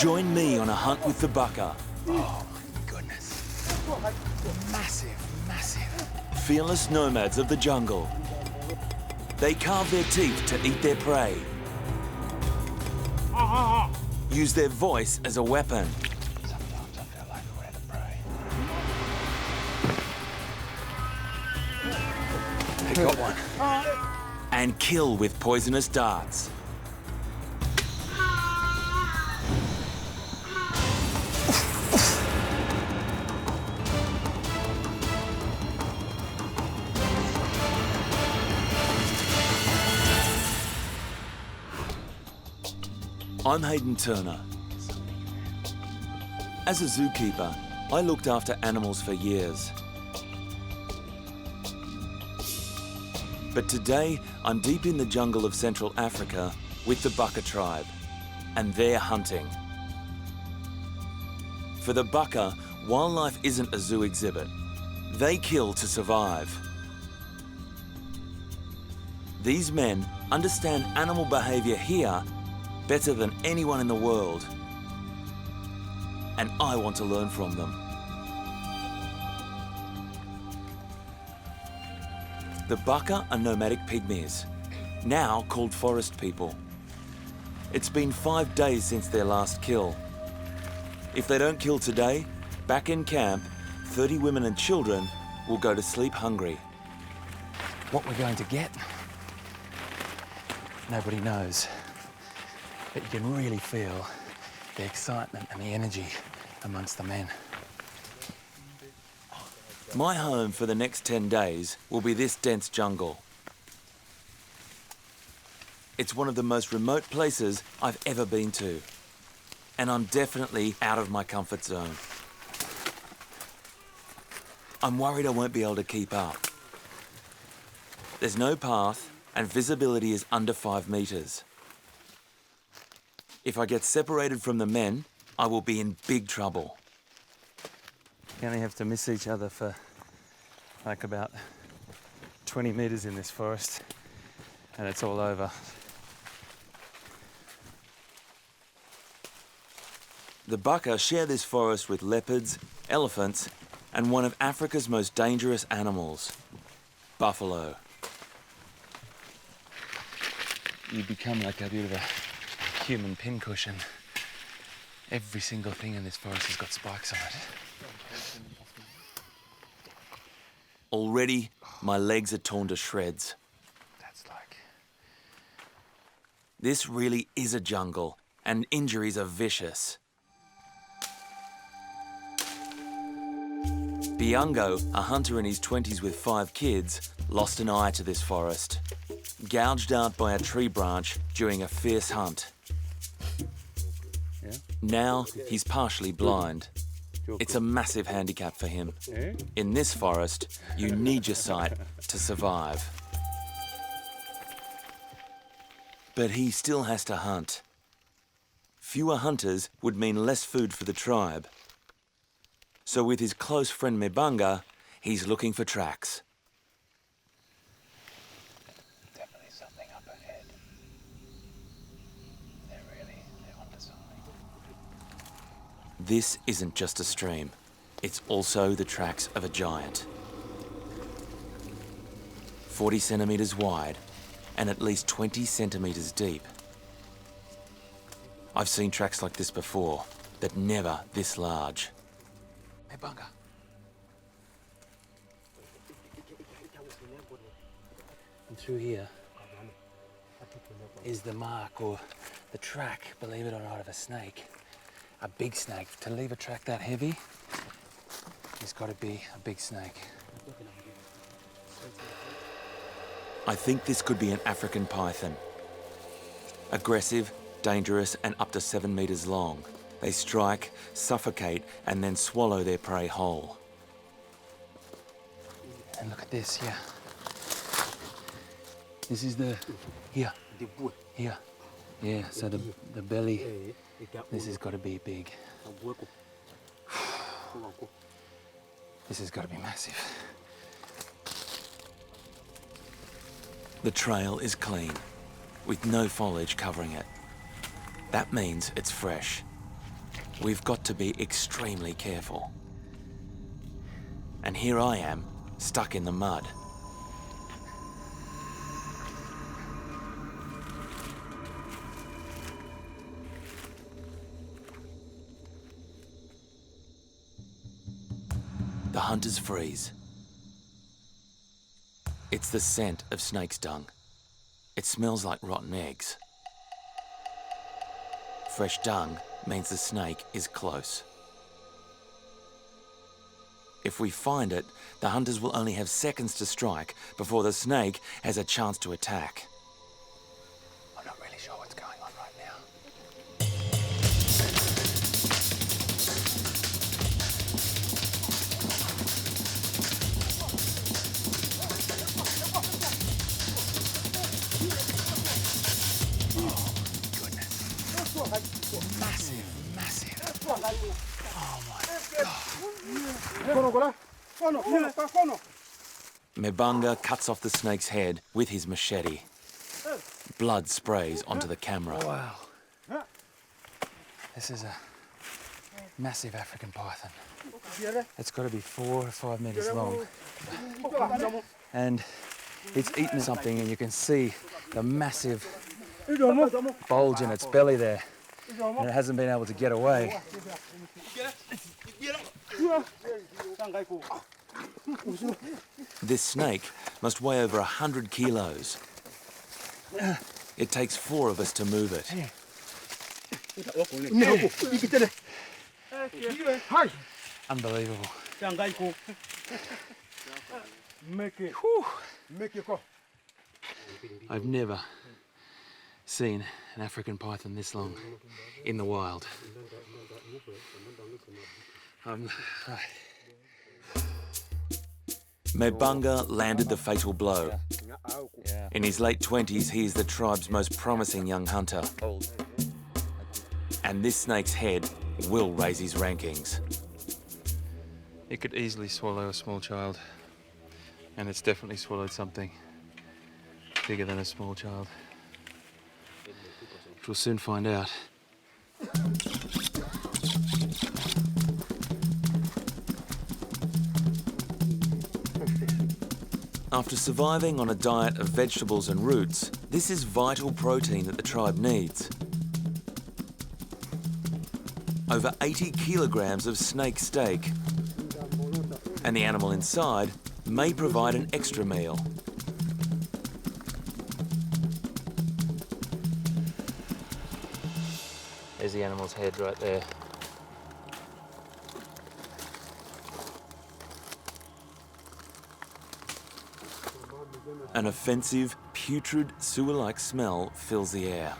Join me on a hunt with the bucka. Oh my goodness. Massive, massive. Fearless nomads of the jungle. They carve their teeth to eat their prey. Use their voice as a weapon. Sometimes I feel like we're the prey. They got one. And kill with poisonous darts. I'm Hayden Turner. As a zookeeper, I looked after animals for years. But today, I'm deep in the jungle of Central Africa with the Bucka tribe, and they're hunting. For the Bucka, wildlife isn't a zoo exhibit. They kill to survive. These men understand animal behavior here better than anyone in the world. And I want to learn from them. The Bucka are nomadic pygmies, now called forest people. It's been 5 days since their last kill. If they don't kill today, back in camp, 30 women and children will go to sleep hungry. What we're going to get, nobody knows. But you can really feel the excitement and the energy amongst the men. My home for the next 10 days will be this dense jungle. It's one of the most remote places I've ever been to. And I'm definitely out of my comfort zone. I'm worried I won't be able to keep up. There's no path and visibility is under 5 meters. If I get separated from the men, I will be in big trouble. You only have to miss each other for like about 20 meters in this forest, and it's all over. The Bucka share this forest with leopards, elephants, and one of Africa's most dangerous animals, buffalo. You become like a bit of a human pincushion. Every single thing in this forest has got spikes on it. Already, my legs are torn to shreds. That's like... This really is a jungle, and injuries are vicious. Biango, a hunter in his 20s with 5 kids, lost an eye to this forest, gouged out by a tree branch during a fierce hunt. Yeah? Now he's partially blind. It's a massive handicap for him. In this forest, you need your sight to survive. But he still has to hunt. Fewer hunters would mean less food for the tribe. So with his close friend Mbanga, he's looking for tracks. Definitely something up ahead. They're onto something. This isn't just a stream. It's also the tracks of a giant. 40 centimeters wide and at least 20 centimeters deep. I've seen tracks like this before, but never this large. Mbanga. And through here is the mark or the track, believe it or not, of a snake. A big snake. To leave a track that heavy, it's got to be a big snake. I think this could be an African python. Aggressive, dangerous, and up to 7 meters long. They strike, suffocate, and then swallow their prey whole. And look at this, yeah. This is the... Here. Here. Yeah, so the belly, this has got to be big. This has got to be massive. The trail is clean, with no foliage covering it. That means it's fresh. we've got to be extremely careful. And here I am, stuck in the mud. The hunters freeze. It's the scent of snake's dung. It smells like rotten eggs. Fresh dung means the snake is close. If we find it, the hunters will only have seconds to strike before the snake has a chance to attack. I'm not really sure what's going on right now. Massive, massive. Oh my God. Mebunga cuts off the snake's head with his machete. Blood sprays onto the camera. Wow. This is a massive African python. It's got to be 4 or 5 meters long. And it's eaten something, and you can see the massive bulge in its belly there. And it hasn't been able to get away. This snake must weigh over 100 kilos. It takes 4 of us to move it. Unbelievable. I've never seen an African python this long in the wild. Mebunga landed the fatal blow. In his late 20s, he is the tribe's most promising young hunter. And this snake's head will raise his rankings. It could easily swallow a small child, and it's definitely swallowed something bigger than a small child. Which we'll soon find out. After surviving on a diet of vegetables and roots, this is vital protein that the tribe needs. Over 80 kilograms of snake steak, and the animal inside may provide an extra meal. There's the animal's head right there. An offensive, putrid, sewer-like smell fills the air.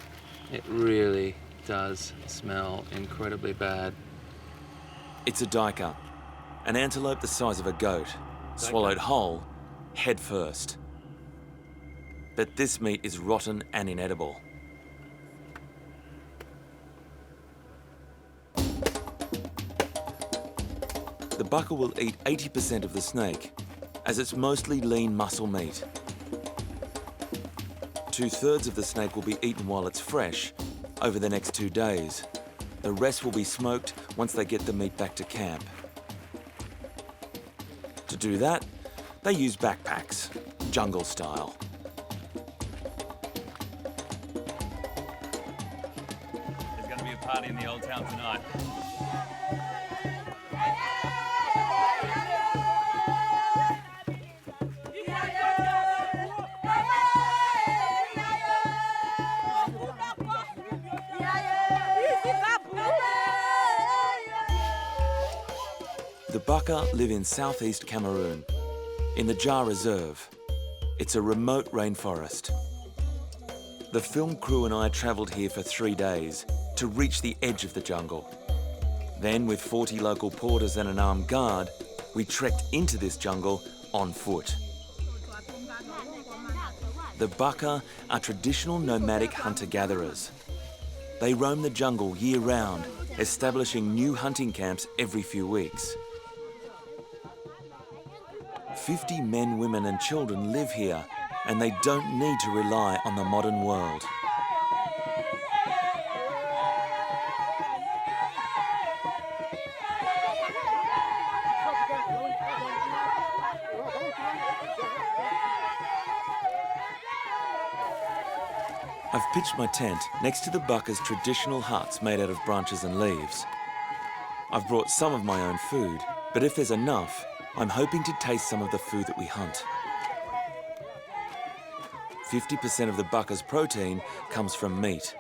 It really does smell incredibly bad. It's a duiker, an antelope the size of a goat, swallowed whole, head first. But this meat is rotten and inedible. The bucker will eat 80% of the snake, as it's mostly lean muscle meat. 2/3 of the snake will be eaten while it's fresh over the next 2 days. The rest will be smoked once they get the meat back to camp. To do that, they use backpacks, jungle style. There's going to be a party in the old town tonight. The Baka live in southeast Cameroon, in the Jar Reserve. It's a remote rainforest. The film crew and I travelled here for 3 days to reach the edge of the jungle. Then, with 40 local porters and an armed guard, we trekked into this jungle on foot. The Baka are traditional nomadic hunter-gatherers. They roam the jungle year-round, establishing new hunting camps every few weeks. 50 men, women and children live here, and they don't need to rely on the modern world. I've pitched my tent next to the bucka's traditional huts made out of branches and leaves. I've brought some of my own food, but if there's enough, I'm hoping to taste some of the food that we hunt. 50% of the bucka's protein comes from meat.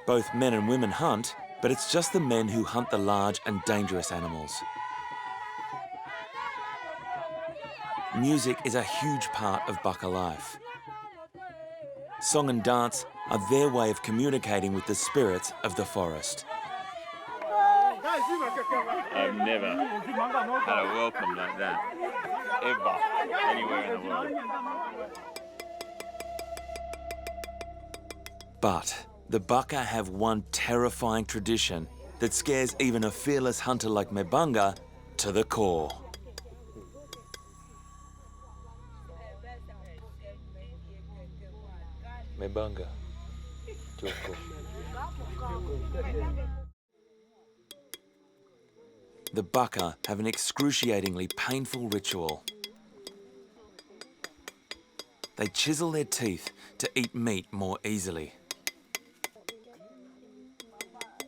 Both men and women hunt, but it's just the men who hunt the large and dangerous animals. Music is a huge part of bucka life. Song and dance are their way of communicating with the spirits of the forest. I've never had a welcome like that, ever, anywhere in the world. But the bucka have one terrifying tradition that scares even a fearless hunter like Mebanga to the core. Mebanga, Joko. The bucka have an excruciatingly painful ritual. They chisel their teeth to eat meat more easily.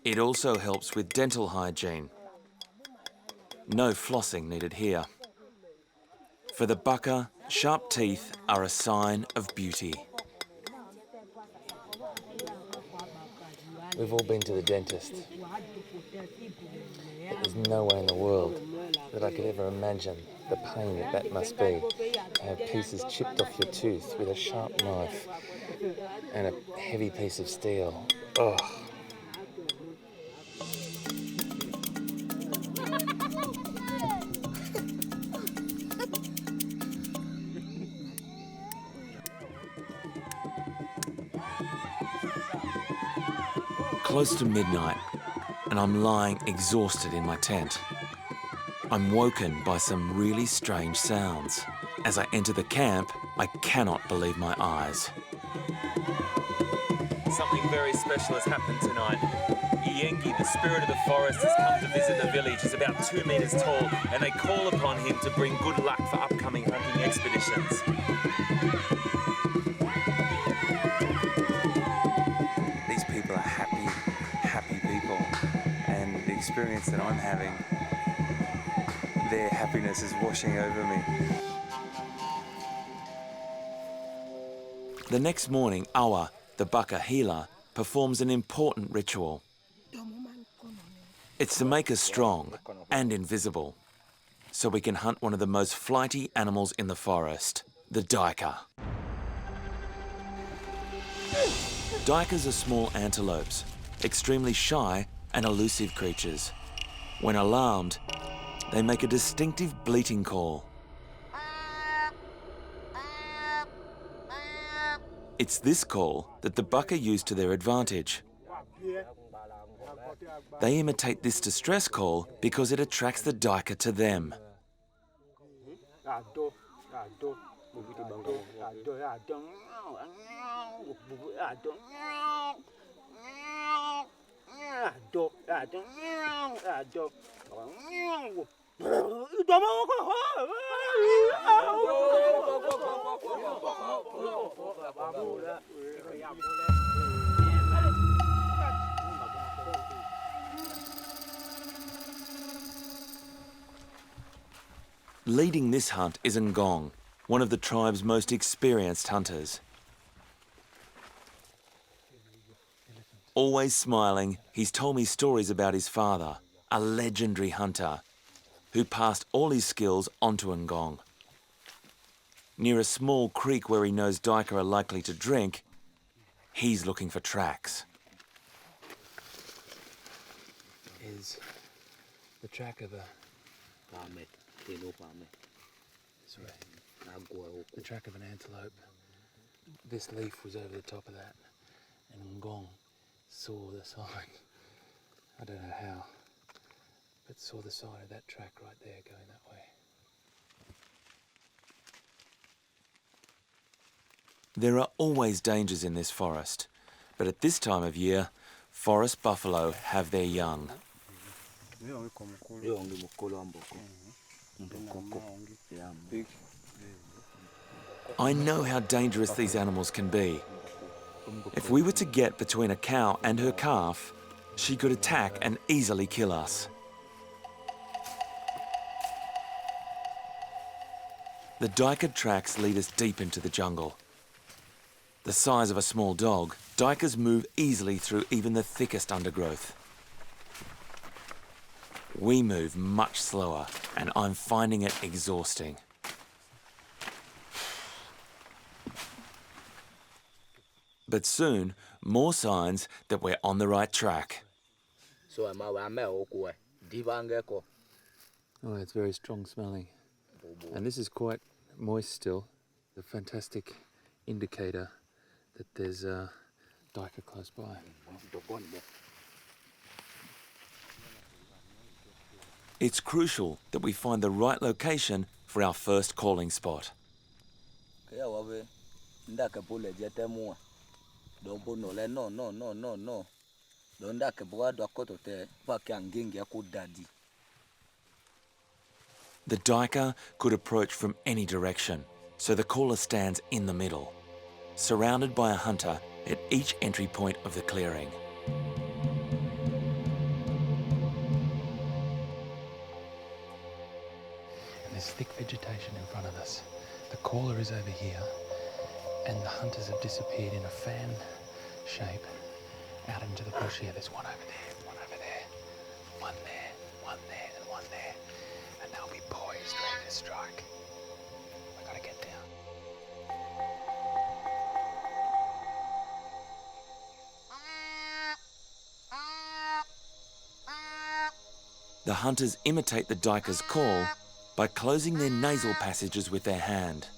It also helps with dental hygiene. No flossing needed here. For the bucka, sharp teeth are a sign of beauty. We've all been to the dentist. There's no way in the world that I could ever imagine the pain that must be to have pieces chipped off your tooth with a sharp knife and a heavy piece of steel. Oh. Close to midnight, and I'm lying exhausted in my tent. I'm woken by some really strange sounds. As I enter the camp, I cannot believe my eyes. Something very special has happened tonight. Iyengi, the spirit of the forest, has come to visit the village. He's about 2 meters tall, and they call upon him to bring good luck for upcoming hunting expeditions. These people are happy people, and the experience that I'm having, their happiness is washing over me. The next morning, Awa, the bucka healer, performs an important ritual. It's to make us strong and invisible, so we can hunt one of the most flighty animals in the forest, the duiker. Duikers are small antelopes, extremely shy and elusive creatures. When alarmed, they make a distinctive bleating call. It's this call that the bucka use to their advantage. They imitate this distress call because it attracts the duiker to them. Leading this hunt is Ngong, one of the tribe's most experienced hunters. Always smiling, he's told me stories about his father, a legendary hunter, who passed all his skills onto Ngong. Near a small creek where he knows duiker are likely to drink, he's looking for tracks. Is the track of a... Sorry. The track of an antelope. This leaf was over the top of that, and Ngong saw the sign. I don't know how, but saw the sign of that track right there going that way. There are always dangers in this forest, but at this time of year, forest buffalo have their young. I know how dangerous these animals can be. If we were to get between a cow and her calf, she could attack and easily kill us. The duiker tracks lead us deep into the jungle. The size of a small dog, duikers move easily through even the thickest undergrowth. We move much slower, and I'm finding it exhausting. But soon, more signs that we're on the right track. Oh, it's very strong smelling. And this is quite moist still. A fantastic indicator that there's a duiker close by. It's crucial that we find the right location for our first calling spot. The duiker could approach from any direction, so the caller stands in the middle, surrounded by a hunter at each entry point of the clearing. And there's thick vegetation in front of us. The caller is over here, and the hunters have disappeared in a fan shape out into the bush here. There's one over there, one over there, one there, one there, and one there. And they'll be poised, ready to strike. I gotta get down. The hunters imitate the duiker's call by closing their nasal passages with their hand.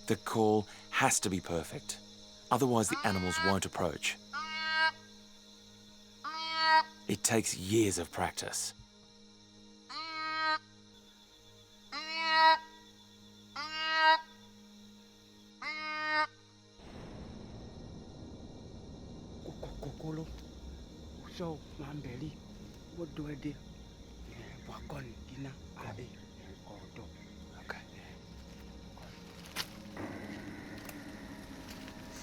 The call has to be perfect, otherwise the animals won't approach. It takes years of practice.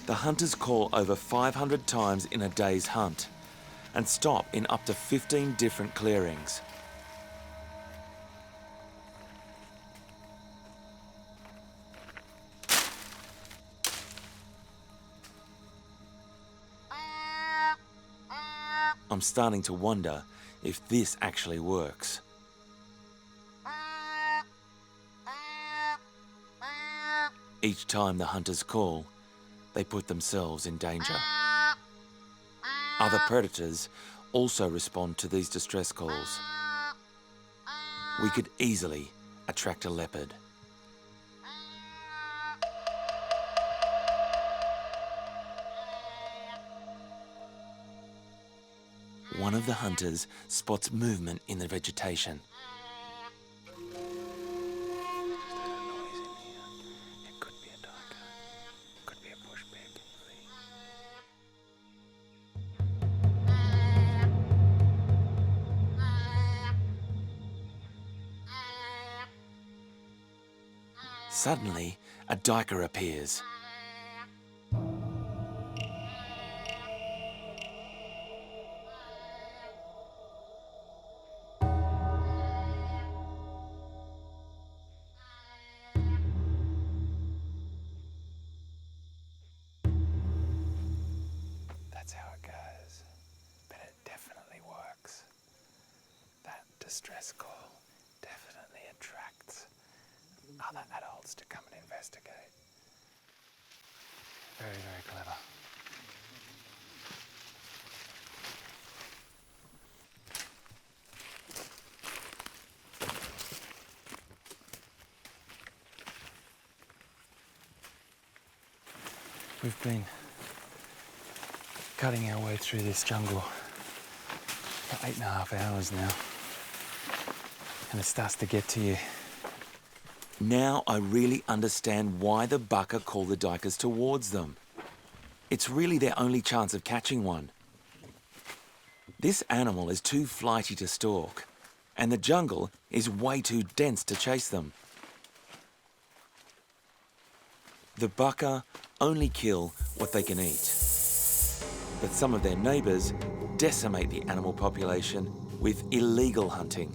The hunters call over 500 times in a day's hunt and stop in up to 15 different clearings. I'm starting to wonder if this actually works. Each time the hunters call, they put themselves in danger. Other predators also respond to these distress calls. We could easily attract a leopard. One of the hunters spots movement in the vegetation. Suddenly, a duiker appears. That's how it goes, but it definitely works. That distress call definitely attracts other adults to come and investigate. Very, very clever. We've been cutting our way through this jungle for 8.5 hours now. and it starts to get to you. Now I really understand why the bucka call the duikers towards them. It's really their only chance of catching one. This animal is too flighty to stalk, and the jungle is way too dense to chase them. The bucka only kill what they can eat. But some of their neighbours decimate the animal population with illegal hunting.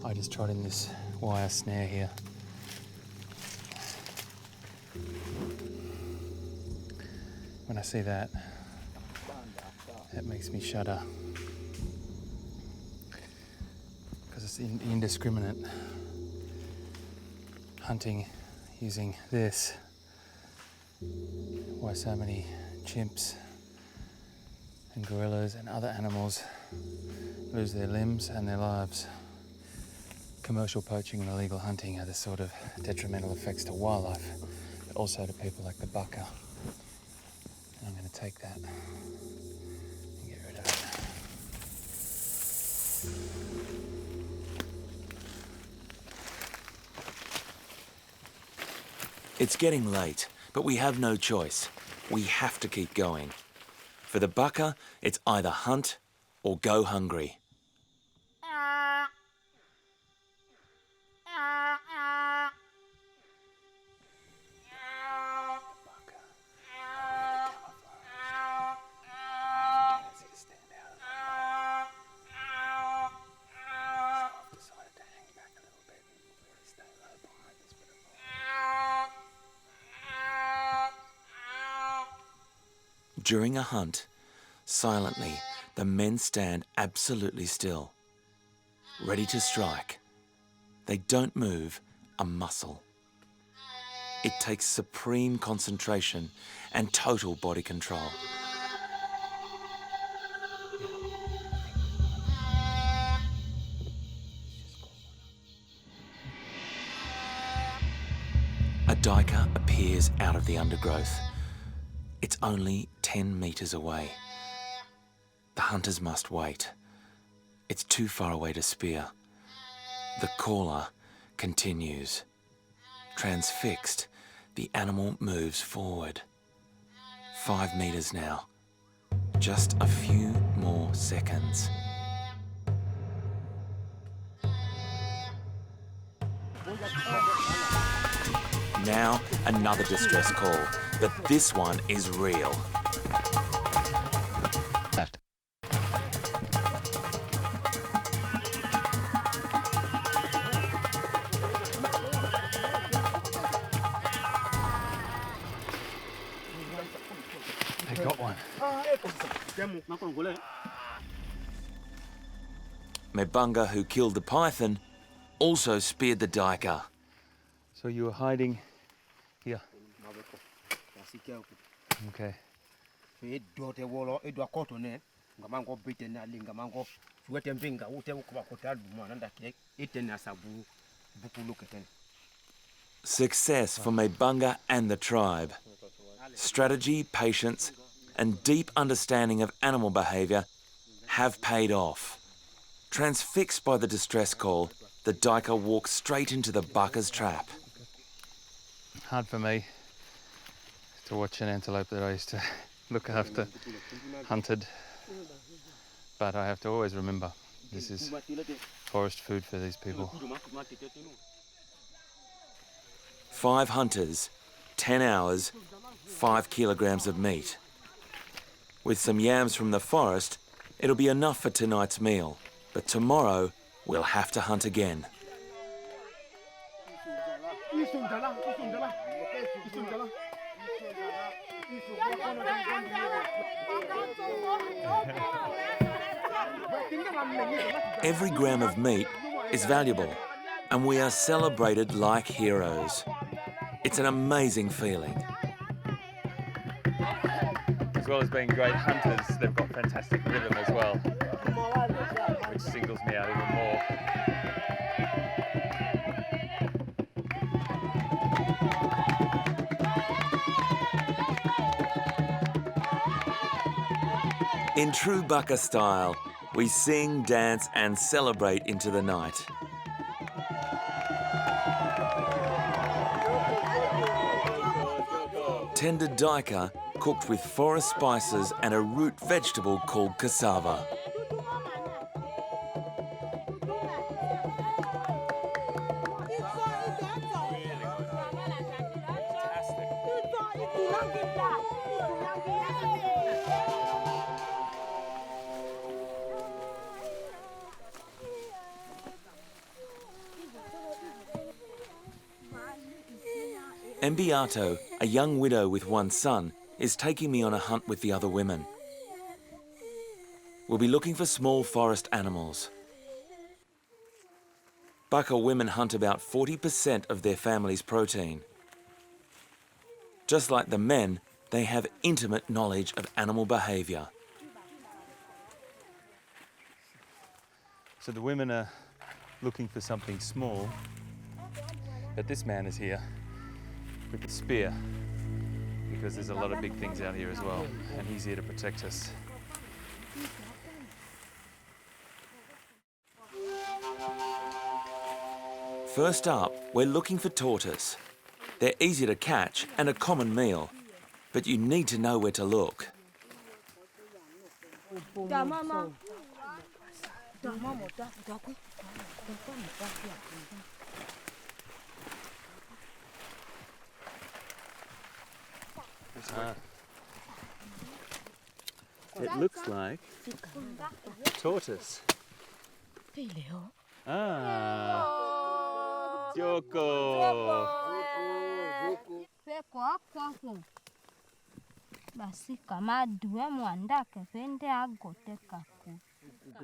I just trod in this wire snare here. When I see that, it makes me shudder. Because it's indiscriminate hunting using this. Why so many chimps and gorillas and other animals lose their limbs and their lives. Commercial poaching and illegal hunting have the sort of detrimental effects to wildlife, but also to people like the bucka. And I'm going to take that and get rid of it. It's getting late, but we have no choice. We have to keep going. For the bucka, it's either hunt or go hungry. During a hunt, silently, the men stand absolutely still, ready to strike. They don't move a muscle. It takes supreme concentration and total body control. A duiker appears out of the undergrowth. It's only 10 metres away. The hunters must wait. It's too far away to spear. The caller continues. Transfixed, the animal moves forward. 5 metres now. Just a few more seconds. Now, another distress call, but this one is real. Left. They got one. Mebunga, who killed the python, also speared the duiker. So you were hiding here. Okay. Success for Mebunga and the tribe. Strategy, patience, and deep understanding of animal behaviour have paid off. Transfixed by the distress call, the duiker walks straight into the bucka's trap. Hard for me to watch an antelope that I used to look after, hunted. But I have to always remember, this is forest food for these people. 5 hunters, 10 hours, 5 kilograms of meat. With some yams from the forest, it'll be enough for tonight's meal. But tomorrow, we'll have to hunt again. Every gram of meat is valuable, and we are celebrated like heroes. It's an amazing feeling. As well as being great hunters, they've got fantastic rhythm as well, which singles me out even more. In true bucka style, we sing, dance, and celebrate into the night. tender daika cooked with forest spices and a root vegetable called cassava. Mbiato, a young widow with one son, is taking me on a hunt with the other women. We'll be looking for small forest animals. Baka women hunt about 40% of their family's protein. Just like the men, they have intimate knowledge of animal behaviour. So the women are looking for something small, but this man is here with a spear because there's a lot of big things out here as well, and he's here to protect us. First up, we're looking for tortoise. They're easy to catch and a common meal, but you need to know where to look. It looks like tortoise. Ah, Joko.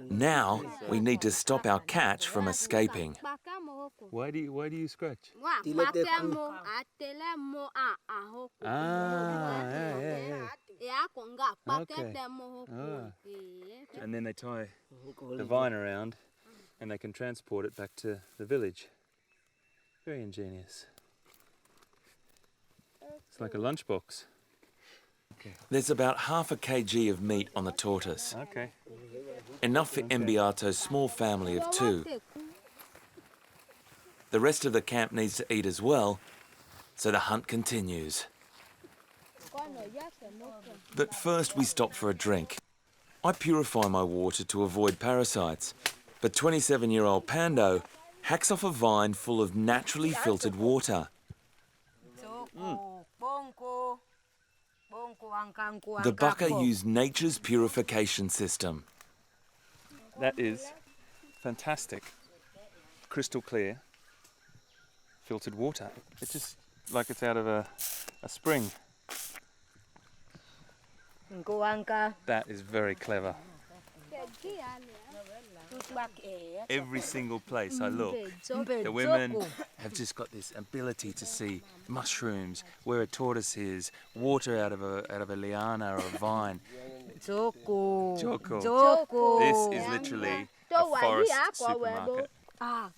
Now we need to stop our catch from escaping. Why do you scratch? Okay. And then they tie the vine around and they can transport it back to the village. Very ingenious. It's like a lunchbox. Okay. There's about half a kg of meat on the tortoise. Okay. Enough for Mbiato's small family of 2. The rest of the camp needs to eat as well, so the hunt continues. But first we stop for a drink. I purify my water to avoid parasites, but 27-year-old Pando hacks off a vine full of naturally filtered water. The Baka use nature's purification system. That is fantastic. Crystal clear, filtered water. It's just like it's out of a spring. That is very clever. Every single place I look, the women have just got this ability to see mushrooms, where a tortoise is, water out of a liana or a vine. Joko. This is literally a forest supermarket. Yeah.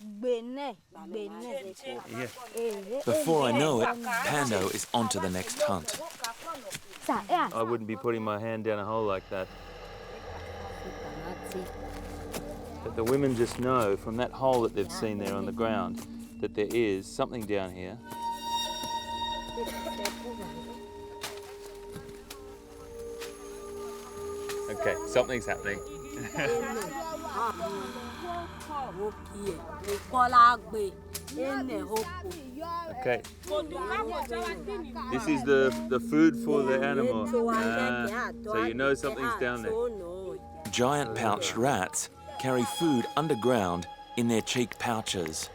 Before I know it, Pando is on to the next hunt. I wouldn't be putting my hand down a hole like that. But the women just know from that hole that they've seen there on the ground that there is something down here. Okay, something's happening. Okay. This is the food for the animal. So you know something's down there. Giant pouched rats carry food underground in their cheek pouches.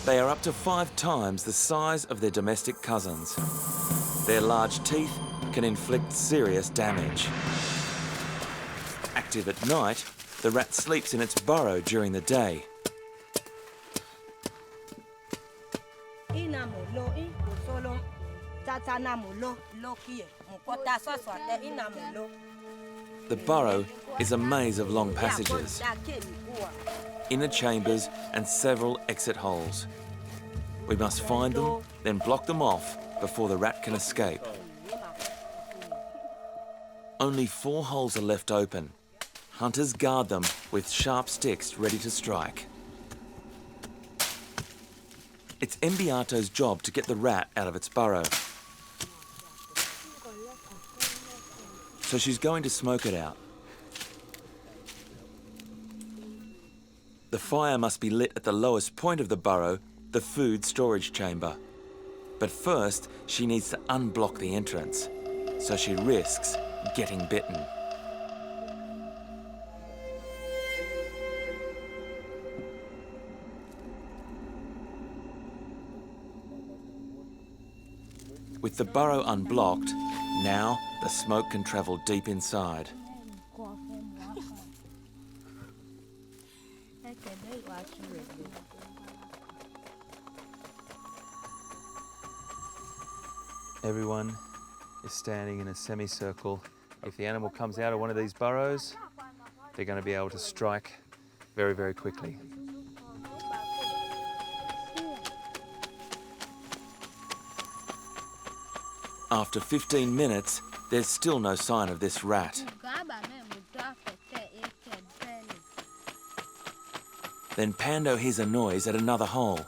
They are up to 5 times the size of their domestic cousins. Their large teeth can inflict serious damage. Active at night, the rat sleeps in its burrow during the day. The burrow is a maze of long passages, inner chambers and several exit holes. We must find them, then block them off before the rat can escape. Only 4 holes are left open. Hunters guard them with sharp sticks ready to strike. It's Mbiato's job to get the rat out of its burrow. So she's going to smoke it out. The fire must be lit at the lowest point of the burrow, the food storage chamber. But first, she needs to unblock the entrance, so she risks getting bitten. With the burrow unblocked, now the smoke can travel deep inside. Everyone is standing in a semicircle. If the animal comes out of one of these burrows, they're going to be able to strike very, very quickly. After 15 minutes, there's still no sign of this rat. Then Pando hears a noise at another hole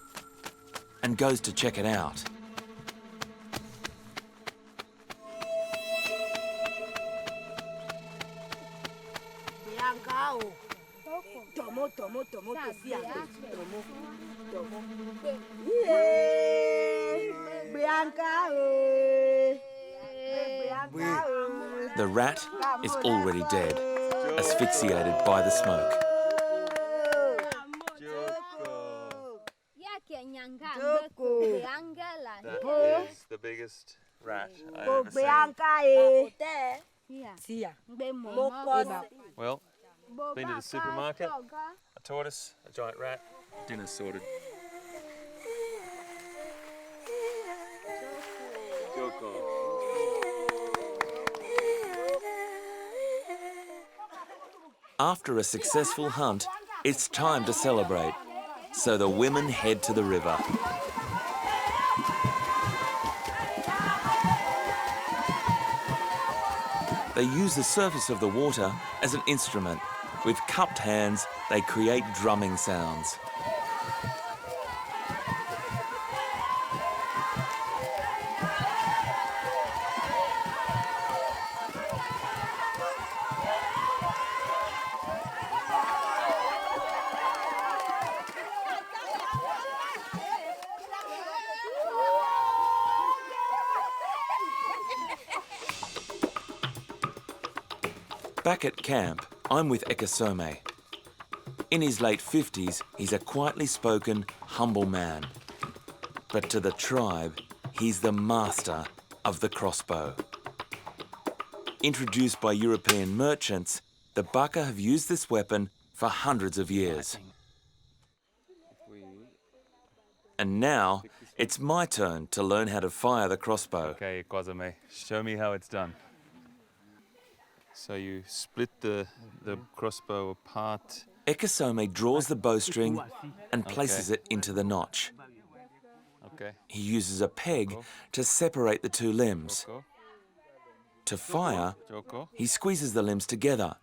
and goes to check it out. The rat is already dead, asphyxiated by the smoke. That is the biggest rat I've ever seen. Well, been to the supermarket, a tortoise, a giant rat, dinner sorted. After a successful hunt, it's time to celebrate. So the women head to the river. They use the surface of the water as an instrument. With cupped hands, they create drumming sounds. Back at camp, I'm with Ekasome. In his late 50s, he's a quietly spoken, humble man. But to the tribe, he's the master of the crossbow. Introduced by European merchants, the Baka have used this weapon for hundreds of years. And now, it's my turn to learn how to fire the crossbow. Okay, Kwazame, show me how it's done. So you split the crossbow apart. Ekasome draws the bowstring and places it into the notch. Okay. He uses a peg to separate the two limbs. Joko. To fire, Joko. he squeezes the limbs together.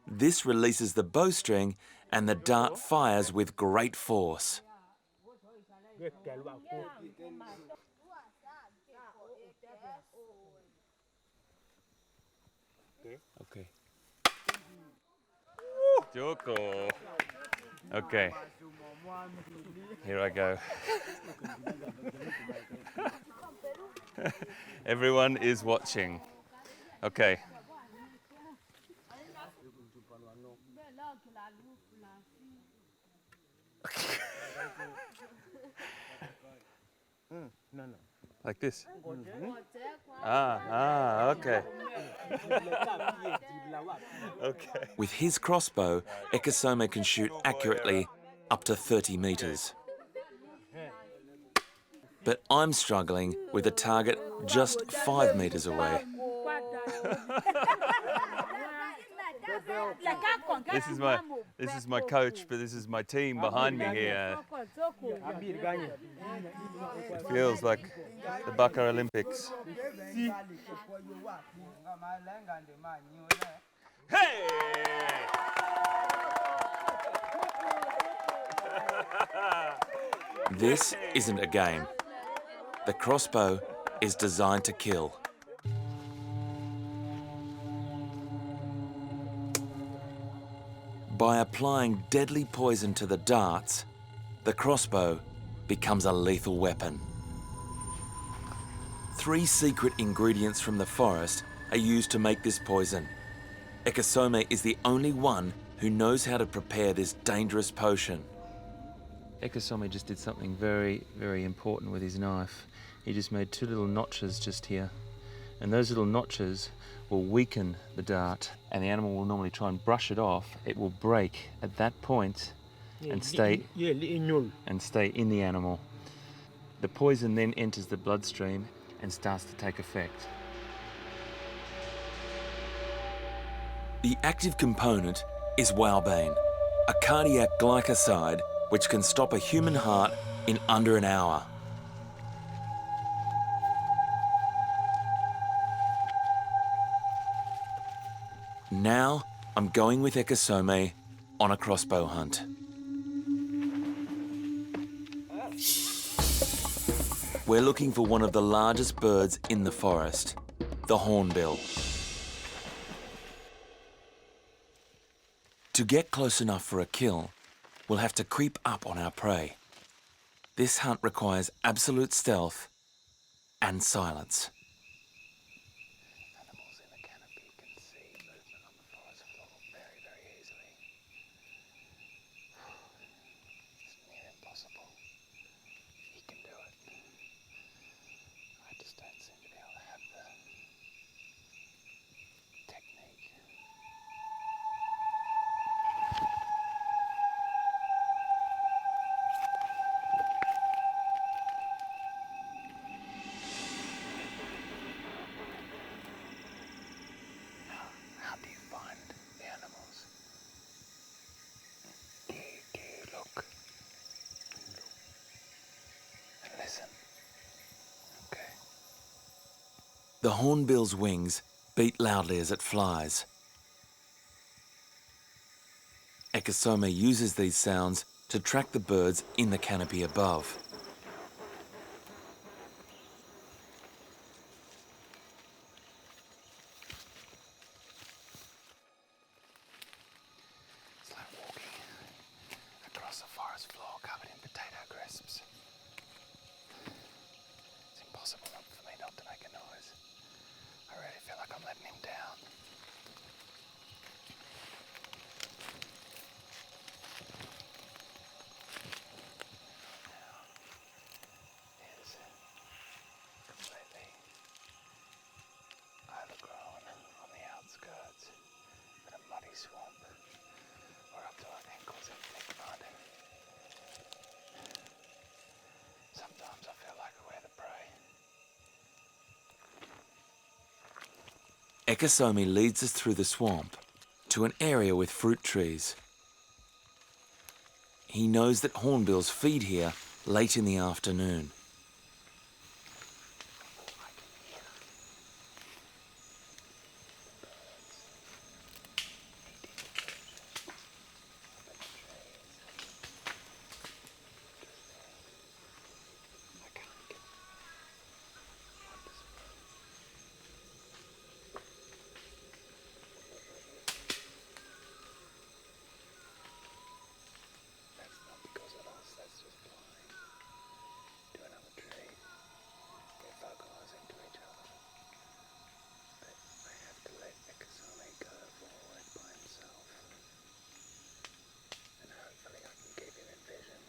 This releases the bowstring and the dart fires with great force. Okay. Joko. Okay. Here I go. Everyone is watching. Okay. Like this? Okay. Okay. With his crossbow, Ekasome can shoot accurately up to 30 meters. But I'm struggling with a target just 5 meters away. This is my coach, but this is my team behind me here. It feels like the Baka Olympics. Hey! This isn't a game. The crossbow is designed to kill. By applying deadly poison to the darts, the crossbow becomes a lethal weapon. 3 secret ingredients from the forest are used to make this poison. Ekasome is the only one who knows how to prepare this dangerous potion. Ekasome just did something very, very important with his knife. He just made 2 little notches just here. And those little notches will weaken the dart, and the animal will normally try and brush it off. It will break at that point and stay in the animal. The poison then enters the bloodstream and starts to take effect. The active component is Whalebane, a cardiac glycoside which can stop a human heart in under an hour. Now I'm going with Ekasome on a crossbow hunt. We're looking for one of the largest birds in the forest, the Hornbill. To get close enough for a kill, we'll have to creep up on our prey. This hunt requires absolute stealth and silence. Animals in the canopy can see movement on the forest floor very, very easily. It's near impossible. He can do it. I just don't seem to be able to have the technique. How do you find the animals? Look. And listen. Okay. The Hornbill's wings beat loudly as it flies. Ekasome uses these sounds to track the birds in the canopy above. It's like walking across a forest floor covered in potato crisps. It's impossible for me not to make a noise. I really feel like I'm letting him down. Now, here's completely overgrown on the outskirts in a muddy swamp. We're up to our ankles in thick mud. Sometimes I feel like we're the prey. Ekasome leads us through the swamp to an area with fruit trees. He knows that hornbills feed here late in the afternoon. That's not because of us, that's just blind. Do another tree. We're vocalizing to each other. But I have to let Ekasome go forward by himself. And hopefully I can keep him in vision.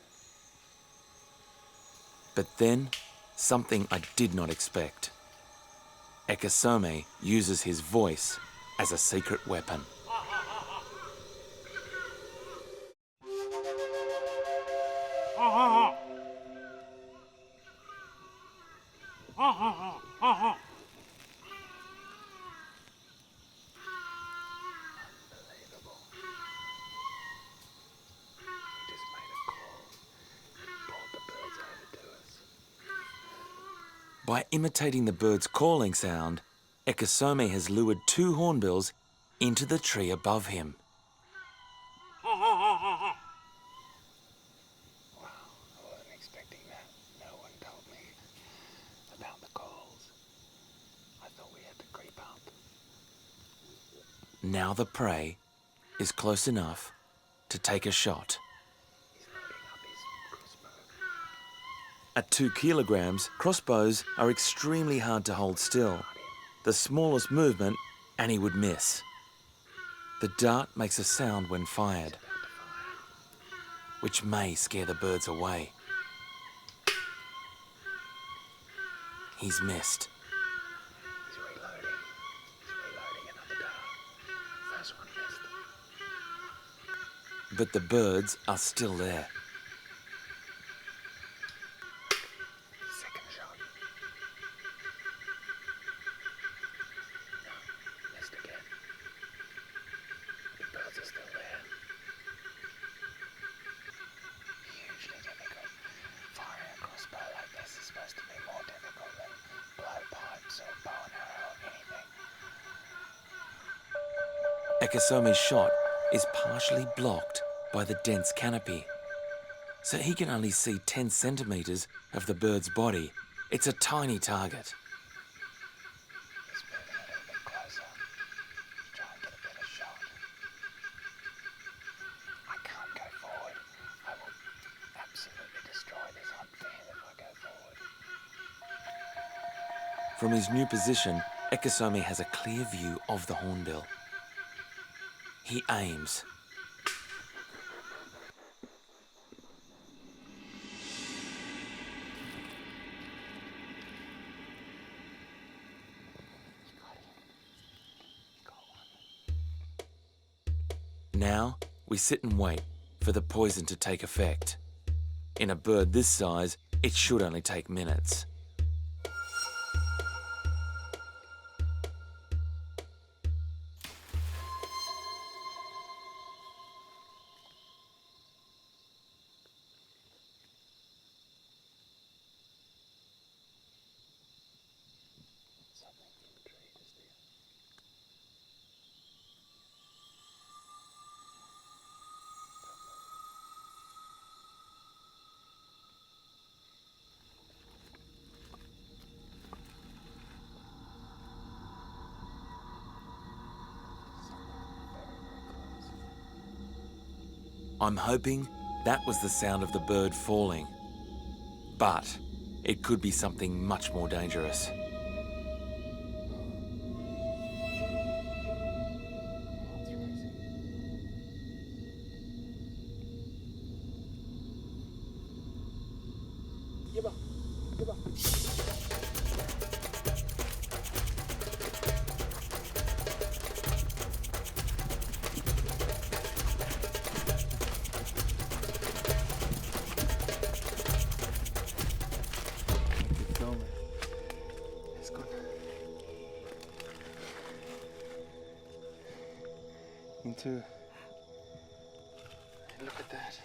But then, something I did not expect. Ekasome uses his voice as a secret weapon. Unbelievable. He just made a call and brought the birds over to us. By imitating the bird's calling sound, Ekasome has lured 2 hornbills into the tree above him. Wow, I wasn't expecting Now the prey is close enough to take a shot. At 2 kilograms, crossbows are extremely hard to hold still. The smallest movement and he would miss. The dart makes a sound when fired, which may scare the birds away. He's missed. He's reloading. He's reloading another dart. First one missed. But the birds are still there. Second shot. No, missed again. The birds are still there. Hugely difficult. Firing a crossbow like this is supposed to be more difficult than blowpipes or bow and arrow or anything. Ekesome's shot is partially blocked by the dense canopy, so he can only see 10 centimetres of the bird's body. It's a tiny target. He's moving a little bit closer. Try and get a better shot. I can't go forward. I will absolutely destroy this hunt for him if I go forward. From his new position, Ekesome has a clear view of the hornbill. He aims. Now, we sit and wait for the poison to take effect. In a bird this size, it should only take minutes. I'm hoping that was the sound of the bird falling. But it could be something much more dangerous. Into. Look at that.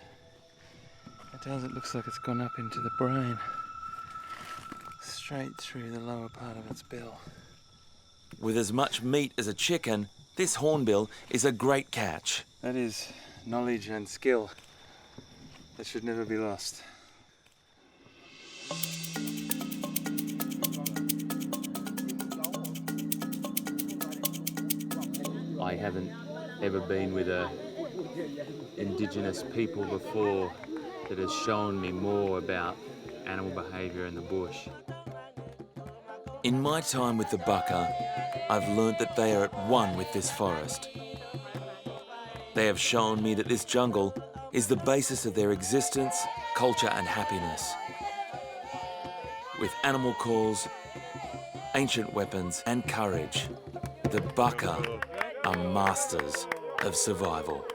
It does, it looks like it's gone up into the brain. Straight through the lower part of its bill. With as much meat as a chicken, this hornbill is a great catch. That is knowledge and skill that should never be lost. I haven't ever been with a indigenous people before that has shown me more about animal behaviour in the bush. In my time with the bucka, I've learnt that they are at one with this forest. They have shown me that this jungle is the basis of their existence, culture and happiness. With animal calls, ancient weapons and courage, the bucka are masters of survival.